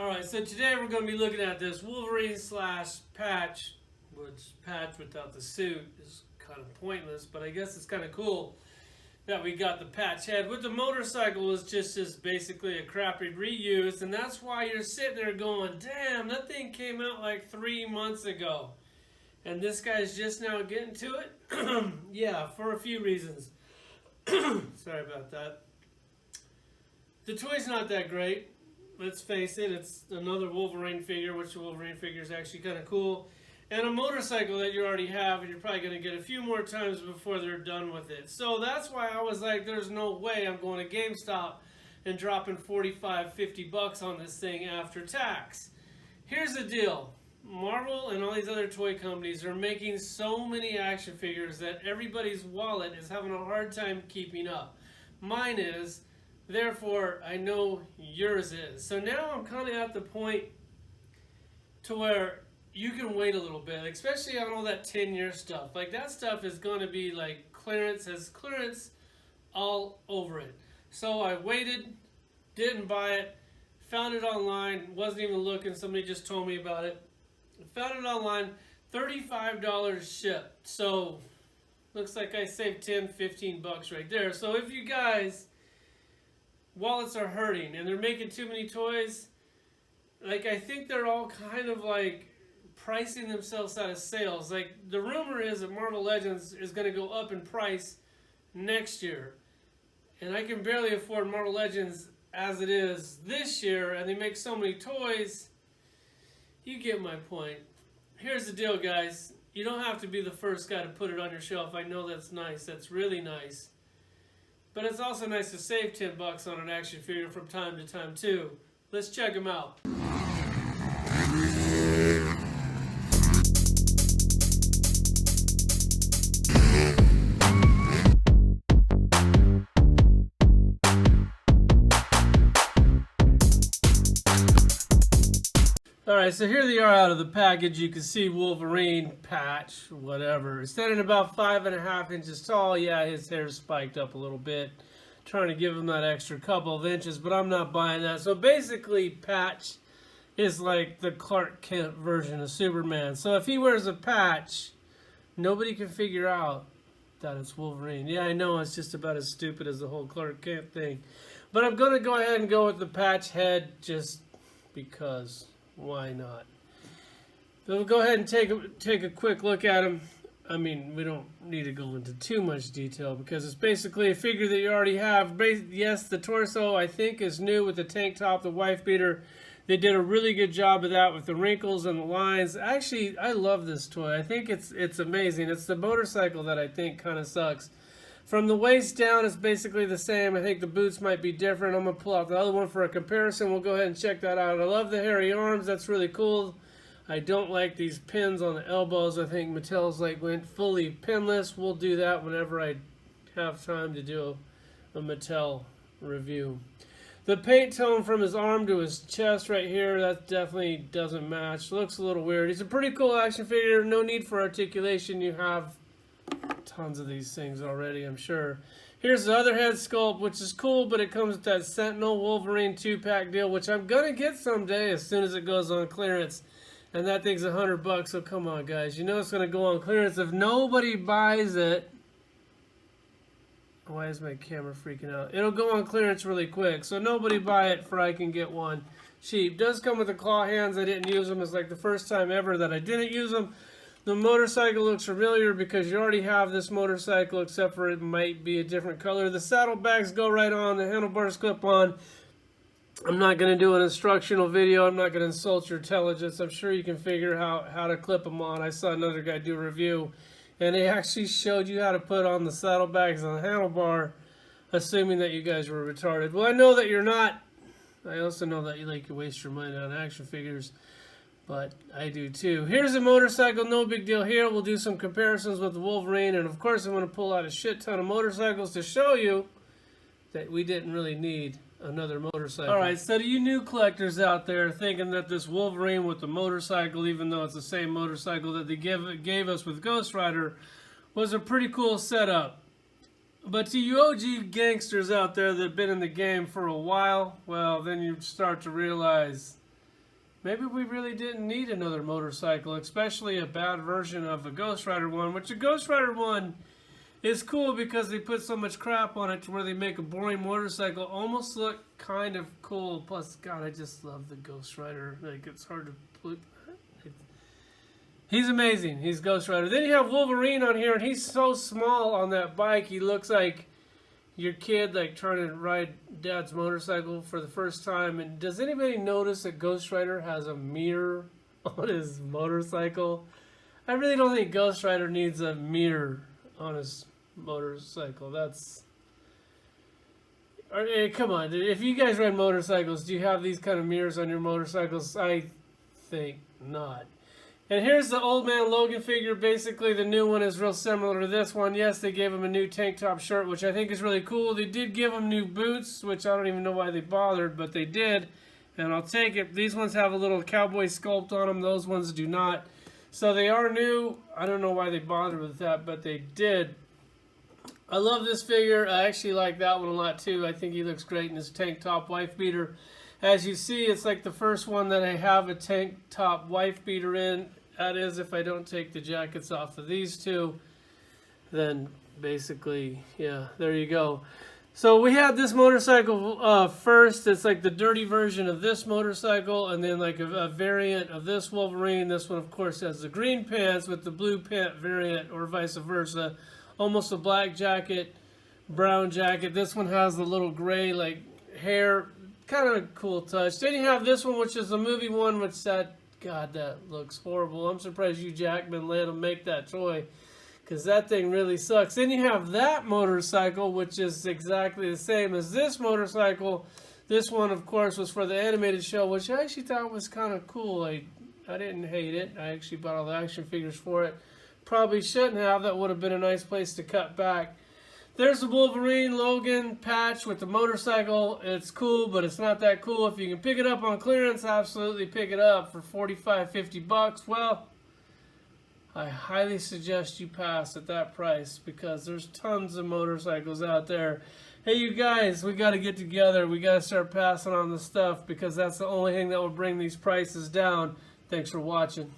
Alright, so today we're going to be looking at this Wolverine slash Patch, which Patch without the suit is kind of pointless, but I guess it's kind of cool that we got the Patch head. With the motorcycle, it's just basically a crappy reuse, and that's why you're sitting there going, damn, that thing came out like 3 months ago. And this guy's just now getting to it? Yeah, for a few reasons. Sorry about that. The toy's not that great. Let's face it, it's another Wolverine figure, which the Wolverine figure is actually kind of cool. And a motorcycle that you already have, and you're probably going to get a few more times before they're done with it. So that's why I was like, there's no way I'm going to GameStop and dropping 45, 50 bucks on this thing after tax. Here's the deal. Marvel and all these other toy companies are making so many action figures that everybody's wallet is having a hard time keeping up. Mine is. Therefore, I know yours is. So now I'm kind of at the point to where you can wait a little bit, especially on all that 10-year stuff. Like, that stuff is going to be like clearance all over it. So I waited, didn't buy it, found it online, wasn't even looking, somebody just told me about it. Found it online, $35 shipped. So looks like I saved 10, 15 bucks right there. So if you guys wallets are hurting and they're making too many toys, like, I think they're all kind of like pricing themselves out of sales. Like, the rumor is that Marvel Legends is going to go up in price next year, and I can barely afford Marvel Legends as it is this year, and they make so many toys. You get my point. Here's the deal, guys. You don't have to be the first guy to put it on your shelf. I know that's nice. That's really nice. But it's also nice to save 10 bucks on an action figure from time to time, too. Let's check them out. Alright, so here they are out of the package. You can see Wolverine Patch, whatever. Standing about 5.5 inches tall. Yeah, his hair's spiked up a little bit. Trying to give him that extra couple of inches, but I'm not buying that. So basically, Patch is like the Clark Kent version of Superman. So if he wears a patch, nobody can figure out that it's Wolverine. Yeah, I know, it's just about as stupid as the whole Clark Kent thing. But I'm going to go ahead and go with the Patch head just because. Why not? So we'll go ahead and take a quick look at him. I mean, we don't need to go into too much detail because it's basically a figure that you already have. Yes, the torso, I think, is new with the tank top, the wife beater. They did a really good job of that with the wrinkles and the lines. Actually, I love this toy. I think it's amazing. It's the motorcycle that I think kind of sucks. From the waist down, it's basically the same. I think the boots might be different. I'm going to pull out the other one for a comparison. We'll go ahead and check that out. I love the hairy arms. That's really cool. I don't like these pins on the elbows. I think Mattel's like went fully pinless. We'll do that whenever I have time to do a Mattel review. The paint tone from his arm to his chest right here, that definitely doesn't match. Looks a little weird. He's a pretty cool action figure. No need for articulation. You have tons of these things already, I'm sure. Here's the other head sculpt, which is cool, but it comes with that Sentinel Wolverine 2-pack deal, which I'm gonna get someday as soon as it goes on clearance. And that thing's $100, so come on, guys. You know it's gonna go on clearance. If nobody buys it, why is my camera freaking out? It'll go on clearance really quick, so nobody buy it for I can get one cheap. Does come with the claw hands. I didn't use them. It's like the first time ever that I didn't use them. The motorcycle looks familiar because you already have this motorcycle, except for it might be a different color. The saddlebags go right on. The handlebars clip on. I'm not going to do an instructional video. I'm not going to insult your intelligence. I'm sure you can figure out how to clip them on. I saw another guy do a review, and they actually showed you how to put on the saddlebags on the handlebar, assuming that you guys were retarded. Well, I know that you're not. I also know that you like to waste your money on action figures, but I do too. Here's a motorcycle, no big deal here. We'll do some comparisons with the Wolverine, and of course I'm going to pull out a shit ton of motorcycles to show you that we didn't really need another motorcycle. Alright, so to you new collectors out there thinking that this Wolverine with the motorcycle, even though it's the same motorcycle that they gave us with Ghost Rider, was a pretty cool setup. But to you OG gangsters out there that have been in the game for a while, well, then you start to realize maybe we really didn't need another motorcycle, especially a bad version of a Ghost Rider one, which a Ghost Rider one is cool because they put so much crap on it to where they make a boring motorcycle almost look kind of cool. Plus, God, I just love the Ghost Rider. Like, it's hard to put. He's amazing. He's Ghost Rider. Then you have Wolverine on here, and he's so small on that bike. He looks like your kid, like, trying to ride Dad's motorcycle for the first time. And does anybody notice that Ghost Rider has a mirror on his motorcycle? I really don't think Ghost Rider needs a mirror on his motorcycle. That's... come on, if you guys ride motorcycles, do you have these kind of mirrors on your motorcycles? I think not. And here's the Old Man Logan figure. Basically, the new one is real similar to this one. Yes, they gave him a new tank top shirt, which I think is really cool. They did give him new boots, which I don't even know why they bothered, but they did. And I'll take it. These ones have a little cowboy sculpt on them. Those ones do not. So they are new. I don't know why they bothered with that, but they did. I love this figure. I actually like that one a lot, too. I think he looks great in his tank top wife beater. As you see, it's like the first one that I have a tank top wife beater in. That is, if I don't take the jackets off of these two, then basically, yeah, there you go. So we had this motorcycle first. It's like the dirty version of this motorcycle, and then like a variant of this Wolverine. This one, of course, has the green pants with the blue pant variant, or vice versa. Almost a black jacket, brown jacket. This one has the little gray like hair. Kind of a cool touch. Then you have this one, which is a movie one, which God, that looks horrible. I'm surprised you Jackman let him make that toy, because that thing really sucks. Then you have that motorcycle, which is exactly the same as this motorcycle. This one, of course, was for the animated show, which I actually thought was kind of cool. I didn't hate it. I actually bought all the action figures for it. Probably shouldn't have. That would have been a nice place to cut back. There's the Wolverine Logan patch with the motorcycle. It's cool, but it's not that cool. If you can pick it up on clearance, absolutely pick it up for $45-50. Well, I highly suggest you pass at that price, because there's tons of motorcycles out there. Hey, you guys, we got to get together. We got to start passing on the stuff, because that's the only thing that will bring these prices down. Thanks for watching.